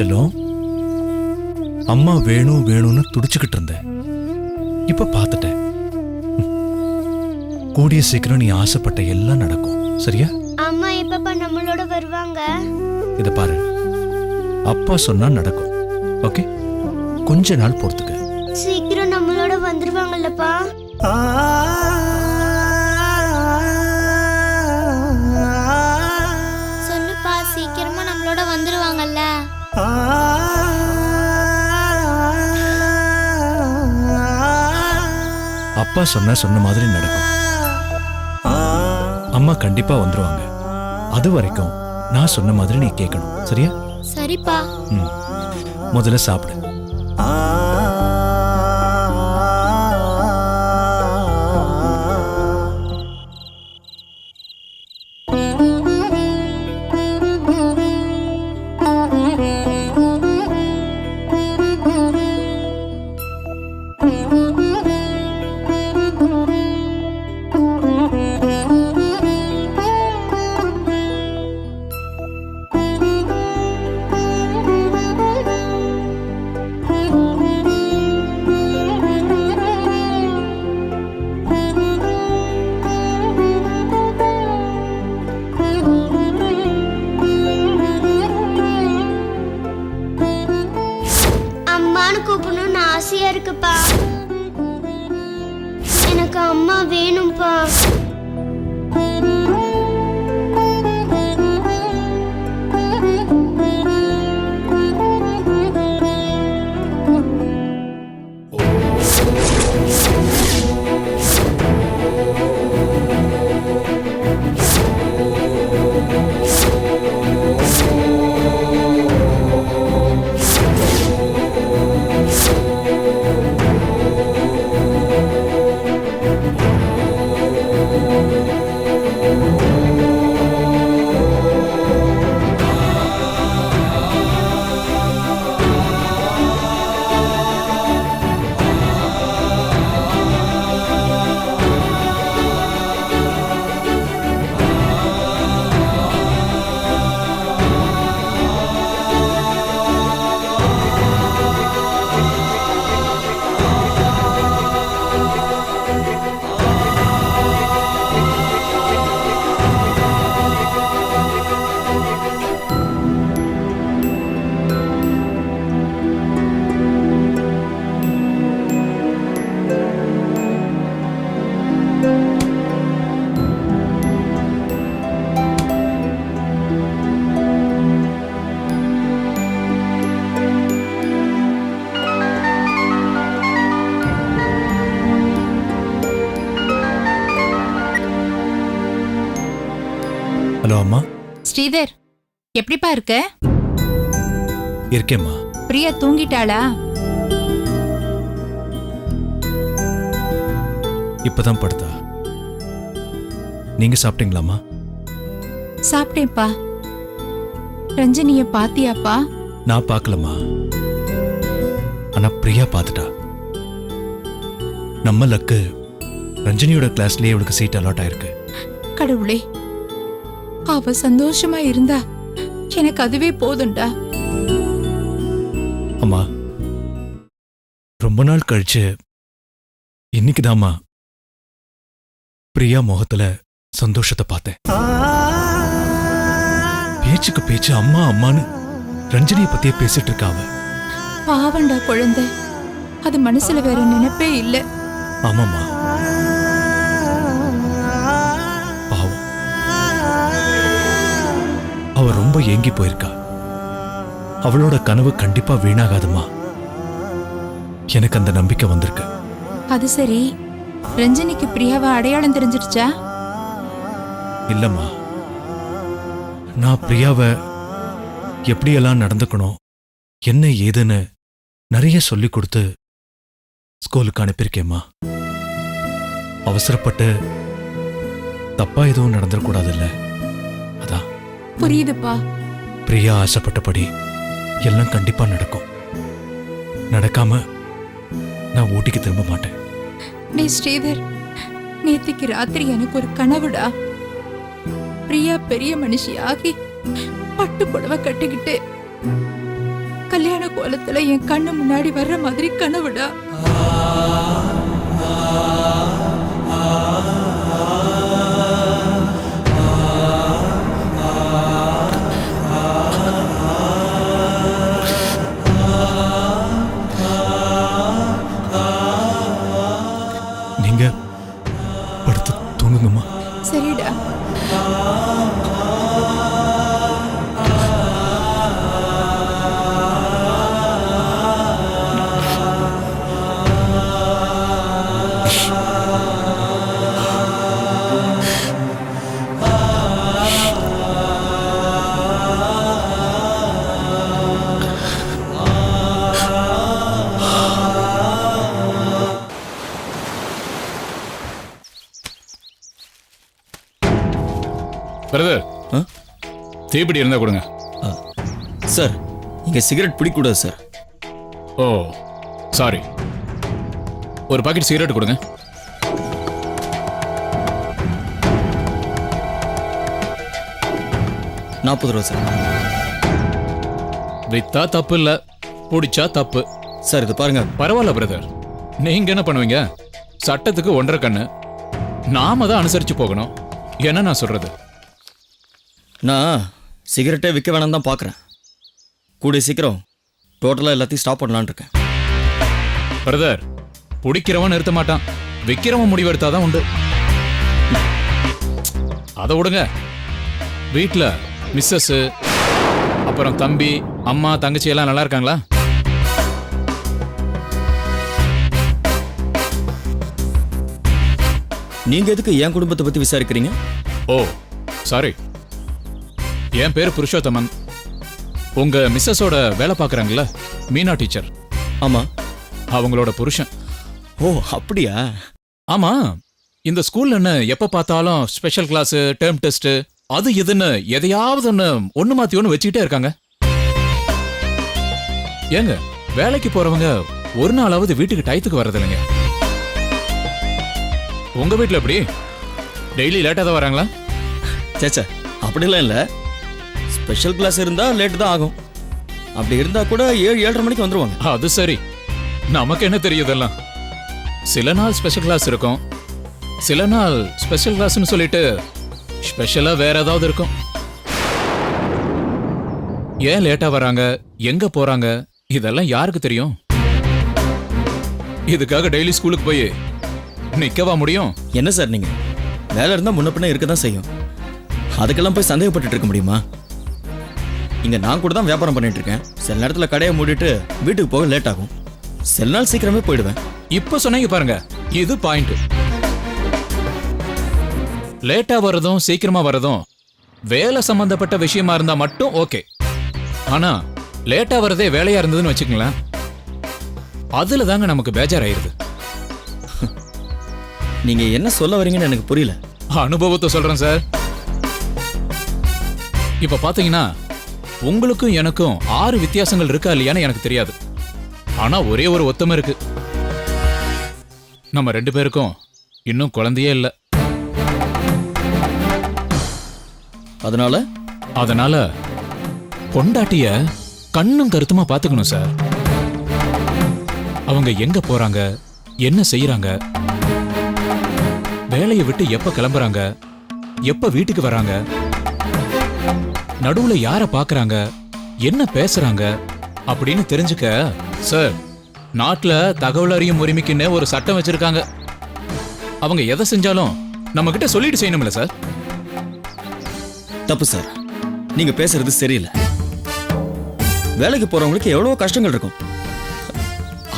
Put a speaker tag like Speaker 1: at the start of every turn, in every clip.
Speaker 1: செல்லம், அம்மா வேணும் வேணும்னு துடிச்சுக்கிட்டு இருந்தேன். இப்ப பார்த்துட்டேன். கூடிய சீக்கிரம் நீ ஆசைப்பட்ட எல்லாம் நடக்கும். சரியா?
Speaker 2: அம்மா எப்பப்பா நம்மளோட வருவாங்க?
Speaker 1: இத பாரு, அப்பா சொன்னா நடக்கும். ஓகே, கொஞ்ச நாள் பொறுத்துக்க.
Speaker 2: சீக்கிரம் நம்மளோட வந்துருவாங்கல்லப்பா? சொல்லுப்பா, சீக்கிரமா நம்மளோட வந்துருவாங்கல்ல?
Speaker 1: அப்பா சொன்ன மாதிரி நடக்கும். அம்மா கண்டிப்பா வந்துருவாங்க. அது வரைக்கும் நான் சொன்ன மாதிரி நீ கேட்கணும். சரியா?
Speaker 2: சரிப்பா.
Speaker 1: முதல்ல சாப்பிடு.
Speaker 2: கூப்பிடணும்னு ஆசையா இருக்குப்பா. எனக்கு அம்மா வேணும்பா. ஹலோ அம்மா.
Speaker 3: ஸ்ரீதர், எப்படிப்பா இருக்க?
Speaker 1: இருக்கேம்மா.
Speaker 3: பிரியா தூங்கிட்டாளா?
Speaker 1: இப்பதான் படுத்தா. நீங்க சாப்பிட்டீங்களாம்மா?
Speaker 3: சாப்பிட்டேன்ப்பா. ரஞ்சனிய பாத்தியாப்பா?
Speaker 1: நான் பார்க்கலம்மா. ஆனா பிரியா பார்த்துட்டா. நம்ம லக்கு, ரஞ்சனியோட கிளாஸ்லயே அவளுக்கு சீட் அலாட் ஆயிருக்கு.
Speaker 3: கடவுளே, அவ சந்தோஷமா இருந்தா எனக்கு அதுவே போதும்டா.
Speaker 1: அம்மா, ரொம்ப நாள் கழிச்சு இன்னைக்குதாம்மா பிரியா முகத்துல சந்தோஷத்தை பார்த்தேன். பேச்சுக்கு பேச்சு அம்மா அம்மான்னு ரஞ்சனியை பத்தியே பேசிட்டு இருக்காவ.
Speaker 3: பாவண்டா குழந்தை, அது மனசுல வேற நினைப்பே இல்ல.
Speaker 1: ஆமாம்மா, பாவம். அவ ரொம்ப ஏங்கி போயிருக்கா. அவளோட கனவு கண்டிப்பா வீணாகாதுமா. எனக்கு அந்த நம்பிக்கை வந்திருக்கு.
Speaker 3: அது சரி, ரஞ்சனிக்கு பிரியாவை அடையாளம் தெரிஞ்சிருச்சா?
Speaker 1: இல்லம்மா, நான் பிரியாவை எப்படியெல்லாம் நடந்துக்கணும், என்ன ஏதுன்னு நிறைய சொல்லி கொடுத்து ஸ்கூலுக்கு அனுப்பியிருக்கேம்மா. அவசரப்பட்டு தப்பா எதுவும் நடந்துடக்கூடாதுல்ல, அதான்.
Speaker 3: புரியுதுப்பா.
Speaker 1: பிரியா ஆசைப்பட்டபடி எல்லாம் கண்டிப்பா நடக்கும். நடக்காம நான் ஊட்டிக்கு திரும்ப மாட்டேன்.
Speaker 3: நீ ஸ்ரீதர், நேத்திக்கு ராத்திரி எனக்கு ஒரு கனவுடா. பிரியா பெரிய மனுஷியாகி பட்டு புடவை கட்டிக்கிட்டு கல்யாண கோலத்துல என் கண்ணு முன்னாடி வர்ற மாதிரி கனவுடா.
Speaker 1: நீங்க படுத்து தூங்குங்கம்மா.
Speaker 3: சரிடா.
Speaker 4: பிரதர், தீப்பிடி இருந்தா கொடுங்க.
Speaker 5: சார், இங்க சிகரெட் பிடிக்கூடாது சார்.
Speaker 4: ஓ சாரி. ஒரு பாக்கெட் சிகரெட் கொடுங்க.
Speaker 5: ₹40 சார்.
Speaker 4: வித்தா தப்பு இல்ல, பிடிச்சா தப்பு.
Speaker 5: சார் இது பாருங்க.
Speaker 4: பரவாயில்ல பிரதர், நீங்க என்ன பண்ணுவீங்க? சட்டத்துக்கு 1.5 கண்ணு. நாம தான் அனுசரிச்சு போகணும். என்ன நான் சொல்றது?
Speaker 5: நான் சிகரெட்டே விற்க வேணாம் தான் பார்க்குறேன். கூடிய சீக்கிரம் டோட்டலாக எல்லாத்தையும் ஸ்டாப் பண்ணலான்னு இருக்கேன்.
Speaker 4: பிரதர், பிடிக்கிறவன் நிறுத்த மாட்டான், விற்கிறவன் முடிவெடுத்தாதான் உண்டு. அதை விடுங்க. வீட்டில் மிஸ்ஸஸ், அப்புறம் தம்பி, அம்மா, தங்கச்சி எல்லாம் நல்லா இருக்காங்களா?
Speaker 5: நீங்க எதுக்கு என் குடும்பத்தை பத்தி விசாரிக்கிறீங்க?
Speaker 4: ஓ சாரி. என் பேர் புருஷோத்தமன். உங்க மிஸ்ஸஸோட வேலை பார்க்குறாங்கல்ல, மீனா டீச்சர்.
Speaker 5: ஆமா.
Speaker 4: அவங்களோட புருஷன்.
Speaker 5: ஓ அப்படியா?
Speaker 4: ஆமா. இந்த ஸ்கூல்ல என்ன எப்ப பார்த்தாலும் ஸ்பெஷல் கிளாஸ், டேர்ம் டெஸ்ட், அது இதுன்னு எதையாவது ஒண்ணு மாத்தி ஒண்ணு வச்சுக்கிட்டே இருக்காங்க. ஏங்க, வேலைக்கு போறவங்க ஒரு நாளாவது வீட்டுக்கு டயத்துக்கு வர்றதில்லைங்க. உங்க வீட்டுல எப்படி? டெய்லி லேட்டா தான் வராங்களா?
Speaker 5: சேச்சா, அப்படிலாம் இல்லை. ஸ்பெஷல் கிளாஸ் இருந்தா லேட்டு தான் ஆகும். அப்படி இருந்தா கூட 7-7:30 மணிக்கு வந்துருவாங்க.
Speaker 4: அது சரி. நமக்கு என்ன தெரியுதெல்லாம். சில நாள் ஸ்பெஷல் கிளாஸ் இருக்கும், சில நாள் ஸ்பெஷல் கிளாஸ்னு சொல்லிட்டு ஸ்பெஷலா வேற ஏதாவது இருக்கும். ஏன் லேட்டா வராங்க, எங்க போறாங்க, இதெல்லாம் யாருக்கு தெரியும்? இதுக்காக டெய்லி ஸ்கூலுக்கு போய் நிக்கவா முடியும்?
Speaker 5: என்ன சார் நீங்க? வேலை இருந்தா முன்ன பின்ன இருக்க தான் செய்யும். அதுக்கெல்லாம் போய் சந்தேகப்பட்டு இருக்க முடியுமா? இங்க நான் கூட தான் வியாபாரம் பண்ணிட்டு இருக்கேன். சில நேரத்துல கடையை மூடிட்டு வீட்டுக்கு போக லேட் ஆகும். சில நாள் சீக்கிரமே போயிடுவேன்.
Speaker 4: இப்ப சொன்னீங்க பாருங்க, இது பாயிண்ட். லேட்டா வரதும் சீக்கிரமா வரதும் வேலை சம்பந்தப்பட்ட விஷயமா இருந்தா மட்டும் ஓகே. ஆனா லேட்டா வரதே வேலையா இருந்ததுன்னு வச்சுக்கங்களேன், அதுல தாங்க நமக்கு பேஜாராயிருது.
Speaker 5: நீங்க என்ன சொல்ல வரீங்கன்னு எனக்கு புரியல.
Speaker 4: அனுபவத்தை சொல்றேன் சார். இப்ப பாத்தீங்கன்னா உங்களுக்கும் எனக்கும் 6 வித்தியாசங்கள் இருக்கா இல்லையான்னு எனக்கு தெரியாது. ஆனா ஒரே ஒரு ஒத்துமை இருக்கு. நம்ம 2 பேருக்கும் இன்னும் குழந்தையே இல்ல. அதனால பொண்டாட்டிய கண்ணும் கருத்துமா பாத்துக்கணும் சார். அவங்க எங்க போறாங்க, என்ன செய்யறாங்க, வேலையை விட்டு எப்ப கிளம்புறாங்க, எப்ப வீட்டுக்கு வராங்க, நடுவுல யார பாக்குறாங்க, என்ன பேசுறாங்க அப்படின்னு தெரிஞ்சுக்க சார் நாட்டுல தகவல் அறியும் உரிமைக்குன்னு ஒரு சட்டம் வச்சிருக்காங்க. அவங்க எதை செஞ்சாலும் நம்ம கிட்ட சொல்லிட்டு செய்யணும்ல சார்.
Speaker 5: தப்பு சார், நீங்க பேசுறது சரியில்லை. வேலைக்கு போறவங்களுக்கு எவ்வளவு கஷ்டங்கள் இருக்கும்.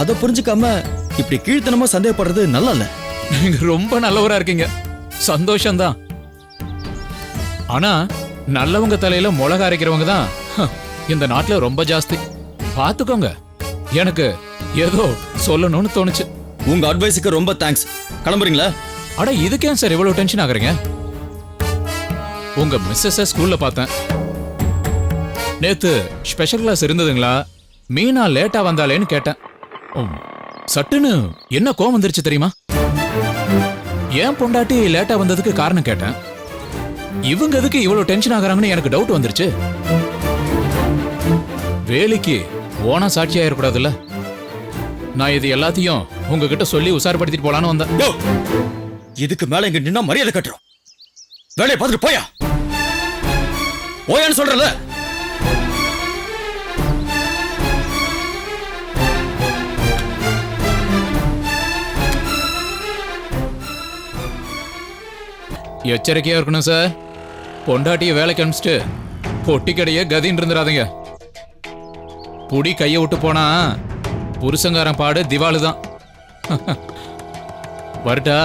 Speaker 5: அதை புரிஞ்சுக்காம இப்படி கீழ்த்தனமா சந்தேகப்படுறது நல்லா இல்ல.
Speaker 4: நீங்க ரொம்ப நல்லவரா இருக்கீங்க, சந்தோஷம்தான். ஆனா நல்லவங்க தலையில மிளகா அரைக்கிறவங்க தான் இந்த நாட்டுல ரொம்ப ஜாஸ்தி. பாத்துக்கோங்க. எனக்கு ஏதோ சொல்லணும்னு தோணுச்சு.
Speaker 5: உங்க அட்வைஸுக்கு ரொம்ப தேங்க்ஸ். கிளம்புறீங்களா?
Speaker 4: அட இதுக்கேன் சார் இவ்வளவு டென்ஷன் ஆகுறீங்க? உங்க மிஸ்ஸஸ் ஸ்கூல்ல பார்த்தேன். நேத்து ஸ்பெஷல் கிளாஸ் இருந்ததுங்களா, மீனா லேட்டா வந்தாலேன்னு கேட்டேன். சட்டுன்னு என்ன கோவம் வந்துருச்சு தெரியுமா? ஏன் பொண்டாட்டி லேட்டா வந்ததுக்கு காரணம் கேட்டேன். இவங்க எதுக்கு இவ்வளவு டென்ஷன் ஆகுறாங்கன்னு எனக்கு டவுட் வந்துருச்சு. வேலைக்கு ஓனா சாட்சியா இருக்கக்கூடாதுல்ல. நான் இது எல்லாத்தையும் உங்ககிட்ட சொல்லி உசாரப்படுத்திட்டு போலான்னு வந்தேன்.
Speaker 5: யோ, இதுக்கு மேல இங்க நின்னா மரியாதை கட்டுறோம். வேலையை பார்த்துட்டு போயா, போயான்னு சொல்றல.
Speaker 4: எச்சரிக்கையா இருக்கணும் சார். பொண்டாட்டிய வேலைக்கு அனுப்பிச்சிட்டு பொட்டி கடையே கதின்னு இருந்துடாதீங்க. புடி கையை விட்டு போனா புருஷங்காரன் பாடு திவாலு தான். வரட்டா?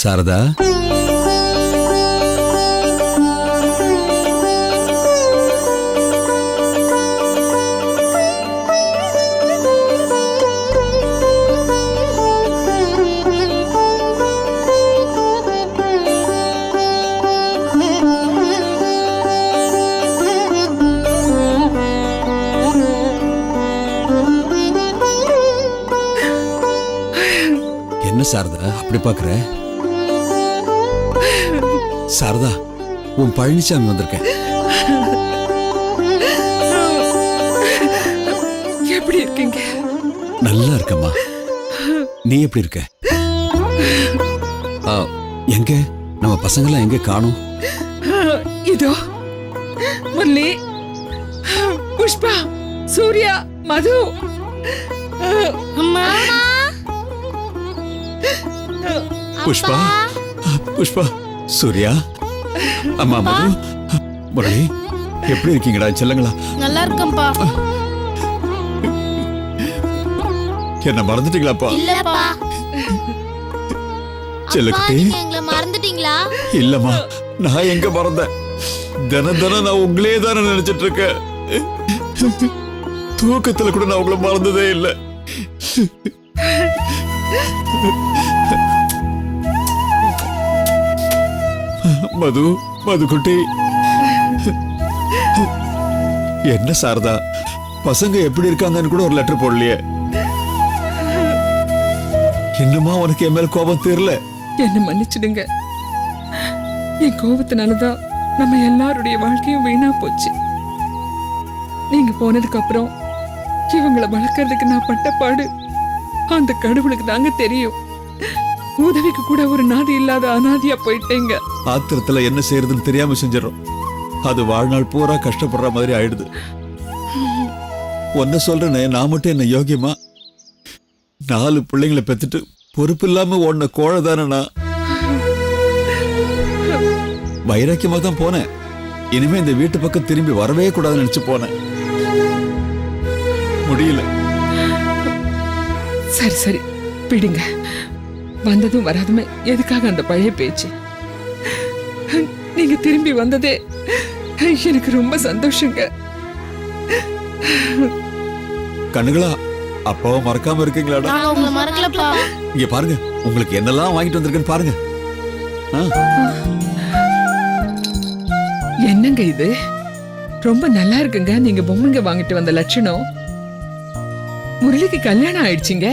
Speaker 6: சாரதா, என்ன சாரதா அப்படி பாக்குற? சாரதா, உன் பழனிசாமி வந்திருக்கேன்.
Speaker 3: எப்படி இருக்கீங்க?
Speaker 6: நல்லா இருக்கம்மா. நீ எப்படி இருக்க? எங்க நம்ம பசங்களாம் எங்க காணோம்?
Speaker 3: இதோ முரளி, புஷ்பா, சூர்யா, மது.
Speaker 2: அம்மா
Speaker 6: புஷ்பா, புஷ்பா, சூர்யா, அம்மா, மது, முரளி, எப்படி இருக்கீங்கடா செல்லங்களா?
Speaker 2: நல்லா இருக்கேன்ப்பா.
Speaker 6: என்ன மறந்துட்டீங்களாப்பா?
Speaker 2: இல்லப்பா.
Speaker 6: செல்லக்குட்டி,
Speaker 2: எங்களை மறந்துட்டீங்களா?
Speaker 6: இல்லம்மா, நான் எங்க மறந்தேன்? தினம் தினம் நான் உங்களே தானே நினைச்சிட்டு இருக்கேன். தூக்கத்துல கூட நான் உங்களை மறந்ததே இல்லை. மது, மதுக்குட்டி, என்ன சாரதா, பசங்க எப்படி இருக்காங்கன்னு கூட ஒரு லெட்டர் போடலையே. இன்னுமா உனக்கு என் மேல கோபம் தெரியல?
Speaker 3: என்ன மன்னிச்சிடுங்க. என் கோபத்தினாலதான் நம்ம எல்லாருடைய வாழ்க்கையும் வீணா போச்சு. நீங்க போனதுக்கு அப்புறம் இவங்களை வளர்க்கறதுக்கு நான் பட்ட பாடு அந்த கடவுளுக்கு தாங்க தெரியும். உதவிக்கு கூட ஒரு நாதி இல்லாத அனாதியா போயிட்டேங்க.
Speaker 6: ஆத்திரத்துல என்ன செய்யறதுன்னு தெரியாம செஞ்சிடறோம். அது வாழ்நாள் பூரா கஷ்டப்படுற மாதிரி ஆயிடுது. ஒன்ன சொல்றேனே, நான் மட்டும் என்ன யோகியமா? 4 பிள்ளைங்களை பெத்துட்டு பொறுப்பு இல்லாம ஓடின கோழை தானே நான். வைராக்கியமா தான் போனேன். இனிமே இந்த வீட்டு பக்கம் திரும்பி வரவே கூடாதுன்னு நினைச்சு போனேன். முடியல.
Speaker 3: சரி சரி பிடிங்க. வந்ததும் வராதுமே எதுக்காக அந்த பழைய பேச்சு? நீங்க திரும்பி வந்ததே எனக்கு ரொம்ப சந்தோஷங்க.
Speaker 6: கண்ணுகளா, அப்பாவை மறக்காம இருக்கீங்களாடா?
Speaker 2: நான் உங்களை மறக்கலப்பா.
Speaker 6: இங்க பாருங்க, உங்களுக்கு என்னெல்லாம் வாங்கிட்டு வந்திருக்கேன்னு பாருங்க.
Speaker 3: என்னங்க இது? ரொம்ப நல்லா இருக்குங்க. நீங்க பொம்மைங்க வாங்கிட்டு வந்த லட்சணம். முரளிக்கு கல்யாணம் ஆயிடுச்சுங்க.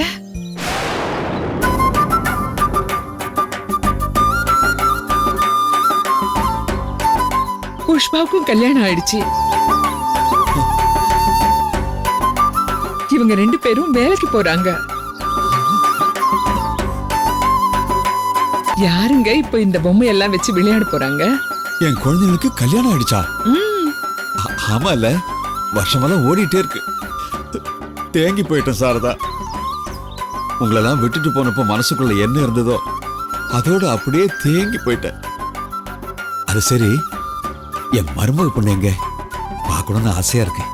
Speaker 3: புஷ்பாவுக்கும் கல்யாணம் ஆயிடுச்சு. இவங்க 2 பேரும் வேலைக்கு போறாங்க. யாருங்க இப்ப இந்த பொம்மை எல்லாம் வச்சு விளையாட போறாங்க?
Speaker 6: என் குழந்தைங்களுக்கு கல்யாணம் ஆயிடுச்சா? ஆமா இல்ல, வருஷமெல்லாம் ஓடிட்டே இருக்கு. தேங்கி போயிட்டேன் சாரதா. உங்களெல்லாம் விட்டுட்டு போனப்போ மனசுக்குள்ள என்ன இருந்ததோ அதோட அப்படியே தேங்கி போயிட்டேன். அது சரி, என் மருமக பொண்ணு எங்க? பார்க்கணும்னு ஆசையா இருக்கேன்.